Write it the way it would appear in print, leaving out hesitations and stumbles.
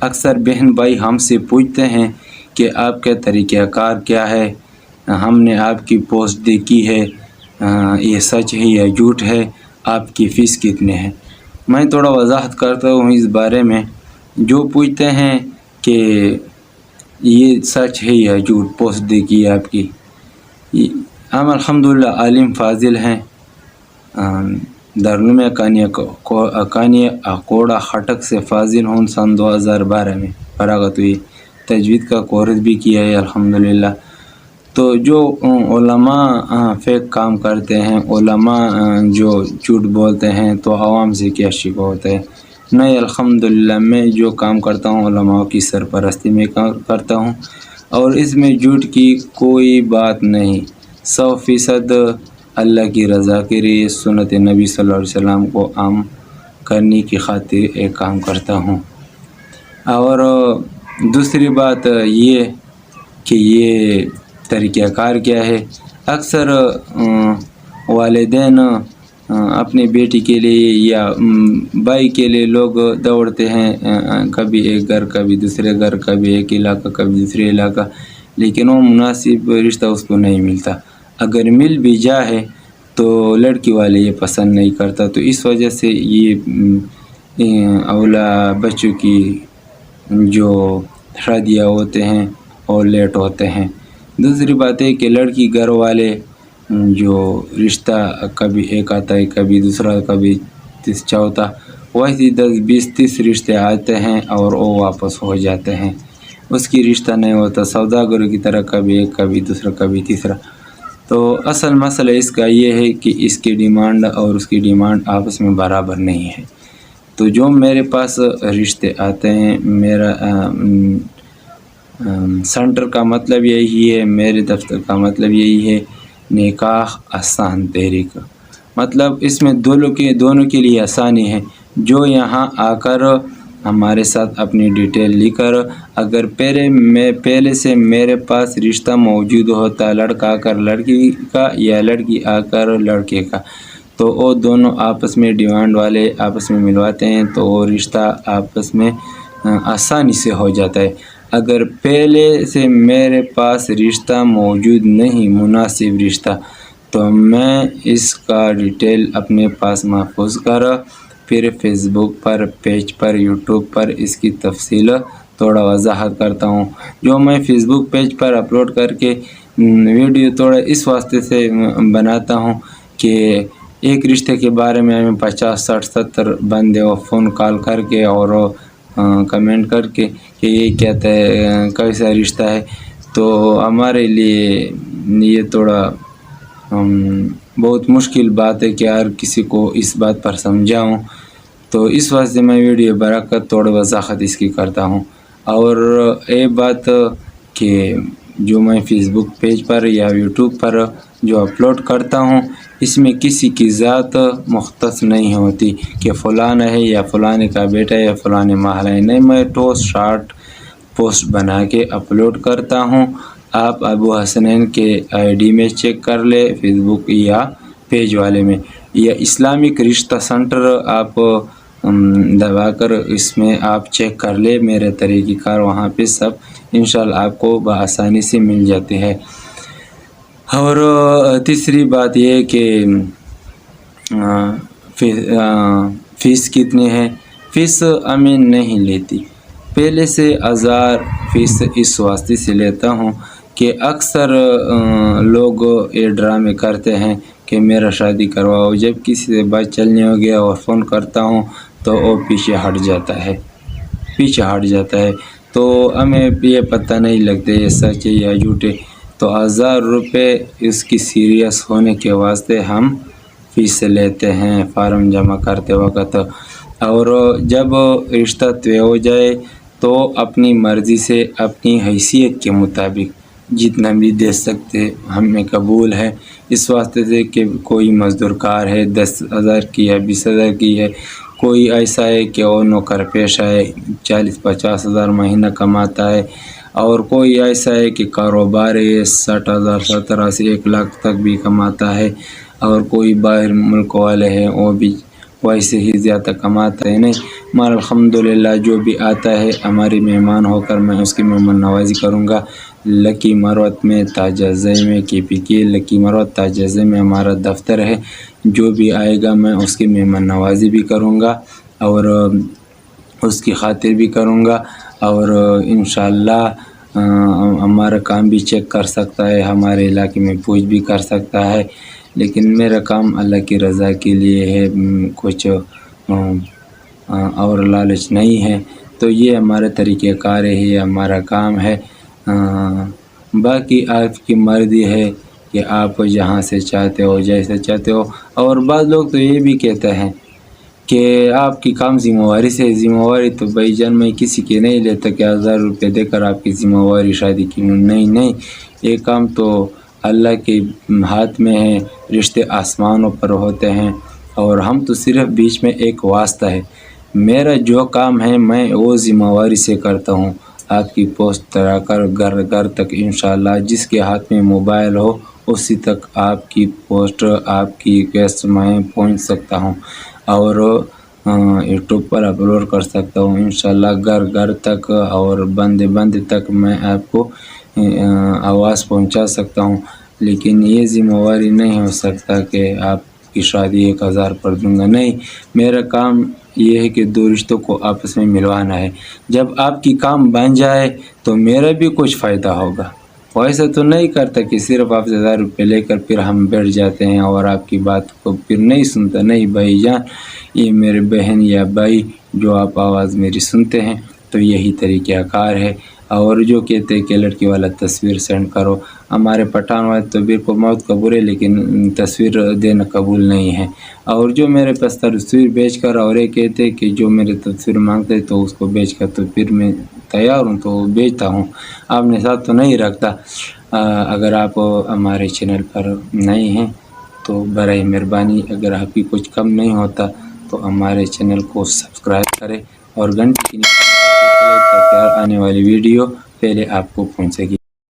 اکثر بہن بھائی ہم سے پوچھتے ہیں کہ آپ کا طریقہ کار کیا ہے، ہم نے آپ کی پوسٹ دیکھی ہے، یہ سچ ہے یا جھوٹ ہے، آپ کی فیس کتنے ہے؟ میں تھوڑا وضاحت کرتا ہوں اس بارے میں۔ جو پوچھتے ہیں کہ یہ سچ ہے یا جھوٹ پوسٹ دیکھی ہے آپ کی، ہم الحمدللہ عالم فاضل ہیں، دارالعلوم اکانیہ اکوڑا خٹک سے فاضل ہوں۔ سن 2012 میں فراغت ہوئی، تجوید کا کورس بھی کیا ہے الحمدللہ۔ تو جو علماء فیک کام کرتے ہیں، علماء جو جھوٹ بولتے ہیں، تو عوام سے کیا شکوہ ہوتا ہے؟ نہیں، الحمدللہ میں جو کام کرتا ہوں علماء کی سرپرستی میں کرتا ہوں، اور اس میں جھوٹ کی کوئی بات نہیں۔ 100% اللہ کی رضا کے لیے سنت نبی صلی اللہ علیہ وسلم کو عام کرنے کی خاطر ایک کام کرتا ہوں۔ اور دوسری بات یہ کہ یہ طریقہ کار کیا ہے۔ اکثر والدین اپنے بیٹی کے لیے یا بھائی کے لیے لوگ دوڑتے ہیں، کبھی ایک گھر کبھی دوسرے گھر، کبھی ایک علاقہ کبھی دوسرے علاقہ، لیکن وہ مناسب رشتہ اس کو نہیں ملتا۔ اگر مل بھی جائے تو لڑکی والے یہ پسند نہیں کرتا، تو اس وجہ سے یہ اولا بچوں کی جو شادیاں ہوتے ہیں اور لیٹ ہوتے ہیں۔ دوسری بات ہے کہ لڑکی گھر والے جو رشتہ کبھی ایک آتا ہے کبھی دوسرا کبھی چوتھا، ویسے 10 20 30 رشتے آتے ہیں اور وہ واپس ہو جاتے ہیں، اس کی رشتہ نہیں ہوتا، سوداگروں کی طرح کبھی ایک کبھی دوسرا کبھی تیسرا۔ تو اصل مسئلہ اس کا یہ ہے کہ اس کی ڈیمانڈ اور اس کی ڈیمانڈ آپس میں برابر نہیں ہے۔ تو جو میرے پاس رشتے آتے ہیں، میرا سینٹر کا مطلب یہی ہے، میرے دفتر کا مطلب یہی ہے، نکاح آسان تحریک، مطلب اس میں دونوں کے لیے آسانی ہے۔ جو یہاں آ کر ہمارے ساتھ اپنی ڈیٹیل لے کر، اگر پہلے سے میرے پاس رشتہ موجود ہوتا، لڑکا آ کر لڑکی کا یا لڑکی آ کر لڑکے کا، تو وہ دونوں آپس میں ڈیمانڈ والے آپس میں ملواتے ہیں، تو وہ رشتہ آپس میں آسانی سے ہو جاتا ہے۔ اگر پہلے سے میرے پاس رشتہ موجود نہیں، مناسب رشتہ، تو میں اس کا ڈیٹیل اپنے پاس محفوظ کر پھر فیس بک پر، پیج پر، یوٹیوب پر اس کی تفصیل تھوڑا وضاحت کرتا ہوں۔ جو میں فیس بک پیج پر اپلوڈ کر کے ویڈیو تھوڑا اس واسطے سے بناتا ہوں کہ ایک رشتے کے بارے میں ہمیں 50 60 70 بندے وہ فون کال کر کے اور کمنٹ کر کے کہ یہ کہتا ہے کیسا رشتہ ہے، تو ہمارے لیے یہ تھوڑا بہت مشکل بات ہے کہ ہر کسی کو اس بات پر سمجھاؤں، تو اس واسطے میں ویڈیو بنا کر تھوڑا وضاحت اس کی کرتا ہوں۔ اور ایک بات کہ جو میں فیس بک پیج پر یا یوٹیوب پر جو اپلوڈ کرتا ہوں، اس میں کسی کی ذات مختص نہیں ہوتی کہ فلاں ہے یا فلاں کا بیٹا یا فلاں محلہ ہے، نہیں، میں ٹھوس شارٹ پوسٹ بنا کے اپلوڈ کرتا ہوں۔ آپ ابو حسنین کے آئی ڈی میں چیک کر لے، فیس بک یا پیج والے میں، یا اسلامک رشتہ سینٹر آپ دبا کر اس میں آپ چیک کر لے، میرے طریقہ کار وہاں پہ سب انشاءاللہ آپ کو بآسانی سے مل جاتے ہیں۔ اور تیسری بات یہ کہ فیس کتنی ہے؟ فیس ہمیں نہیں لیتی، پہلے سے 1000 فیس اس واسطے سے لیتا ہوں کہ اکثر لوگ یہ ڈرامے کرتے ہیں کہ میرا شادی کرواؤ، جب کسی سے بات چلنے ہو گیا اور فون کرتا ہوں تو وہ پیچھے ہٹ جاتا ہے، تو ہمیں یہ پتہ نہیں لگتا یہ سچ ہے یا جھوٹ ہے۔ تو 1000 روپے اس کی سیریس ہونے کے واسطے ہم فیس لیتے ہیں فارم جمع کرتے وقت، اور جب رشتہ طے ہو جائے تو اپنی مرضی سے اپنی حیثیت کے مطابق جتنا بھی دے سکتے ہمیں قبول ہے، اس واسطے سے کہ کوئی مزدور کار ہے 10,000 کی ہے 20,000 کی ہے، کوئی ایسا ہے کہ وہ نوکر پیشہ ہے 40-50 ہزار مہینہ کماتا ہے، اور کوئی ایسا ہے کہ کاروبار ہے 60,000 70,000 سے 1 لاکھ تک بھی کماتا ہے، اور کوئی باہر ملک والے ہیں وہ بھی ویسے ہی زیادہ کماتا ہے نہیں، مگر الحمدللہ جو بھی آتا ہے ہماری مہمان ہو کر میں اس کی مہمان نوازی کروں گا۔ لکی مروت میں تاجزے میں KPK لکی مروت تاجزے میں ہمارا دفتر ہے، جو بھی آئے گا میں اس کی مہمان نوازی بھی کروں گا اور اس کی خاطر بھی کروں گا، اور انشاءاللہ ہمارا کام بھی چیک کر سکتا ہے، ہمارے علاقے میں پوچھ بھی کر سکتا ہے، لیکن میرا کام اللہ کی رضا کے لیے ہے، کچھ اور لالچ نہیں ہے۔ تو یہ ہمارا طریقہ کار ہے، یہ ہمارا کام ہے۔ باقی آپ کی مرضی ہے کہ آپ جہاں سے چاہتے ہو جیسے چاہتے ہو، اور بعض لوگ تو یہ بھی کہتے ہیں کہ آپ کی کام ذمہ واری سے، ذمہ واری تو بھائی جان میں کسی کے نہیں لیتا کہ 1000 روپے دے کر آپ کی ذمہ واری شادی کی، نہیں، یہ کام تو اللہ کے ہاتھ میں ہے، رشتے آسمانوں پر ہوتے ہیں اور ہم تو صرف بیچ میں ایک واسطہ ہے۔ میرا جو کام ہے میں وہ ذمہ واری سے کرتا ہوں، آپ کی پوسٹ کرا کر گھر تک انشاءاللہ جس کے ہاتھ میں موبائل ہو اسی تک آپ کی پوسٹ، آپ کی ریکویسٹ میں پہنچ سکتا ہوں اور یوٹیوب پر اپلوڈ کر سکتا ہوں انشاءاللہ گھر تک، اور بند تک میں آپ کو آواز پہنچا سکتا ہوں، لیکن یہ ذمہ واری نہیں ہو سکتا کہ آپ کی شادی 1000 پر دوں گا، نہیں۔ میرا کام یہ ہے کہ دو رشتوں کو آپس میں ملوانا ہے، جب آپ کی کام بن جائے تو میرا بھی کچھ فائدہ ہوگا۔ ویسا تو نہیں کرتا کہ صرف آپ سے 1000 روپے لے کر پھر ہم بیٹھ جاتے ہیں اور آپ کی بات کو پھر نہیں سنتا، نہیں بھائی جان، یہ میرے بہن یا بھائی جو آپ آواز میری سنتے ہیں تو یہی طریقہ کار ہے۔ اور جو کہتے ہیں کہ لڑکی والا تصویر سینڈ کرو، ہمارے پٹھان والے تو بالکل موت قبول ہے لیکن تصویر دینا قبول نہیں ہے، اور جو میرے پاس تصویر بیچ کر اور یہ کہتے ہیں کہ جو میرے تصویر مانگتے تو اس کو بیچ کر، تو پھر میں تیار ہوں تو بیچتا ہوں، آپ نے ساتھ تو نہیں رکھتا۔ اگر آپ ہمارے چینل پر نہیں ہیں تو برائے مہربانی اگر آپ کی کچھ کم نہیں ہوتا تو ہمارے چینل کو سبسکرائب کریں اور گھنٹی کی نشان تاکہ آنے والی ویڈیو پہلے آپ کو پہنچے گی۔